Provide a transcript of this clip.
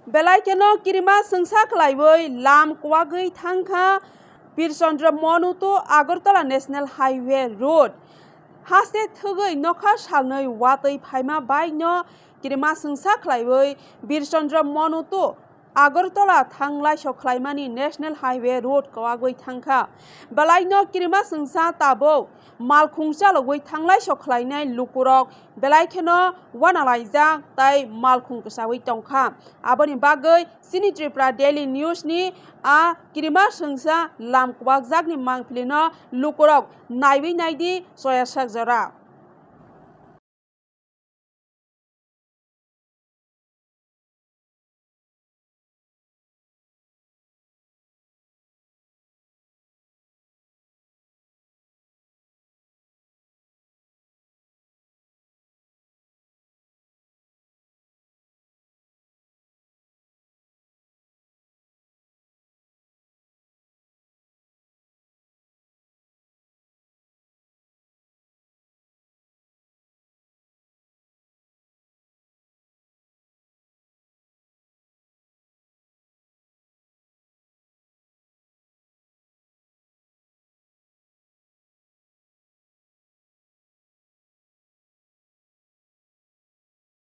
बेलायकेनो किरिमा संसा खलाइबै लाम कुवakgui थांखा बिरचन्द्र मनुतो आगरतला नेशनल हाईवे रोड हासे थगै नखा सालनै watwi फाइमा बाइनो किरिमा संसा खलाइबै बिरचन्द्र मनुतो आगरतला थांलाय सखलाइमानि नेशनल हाईवे रोड kwbangma थांखा बेलायनो किरिमा संसा ताबौ मालखुंचालगै थांलाय सखलायनाय लुकुरक बेलायखेनो वानालाइजाक ताई मालखुं कसावै तंखा आबोनि बागै सिनि त्रिपुरा डेली न्यूज नि आ किरिमा संसा लाम kwbangjakनि मांफिलिनो लुकुरक नायबै नायदि सयाsak जरा।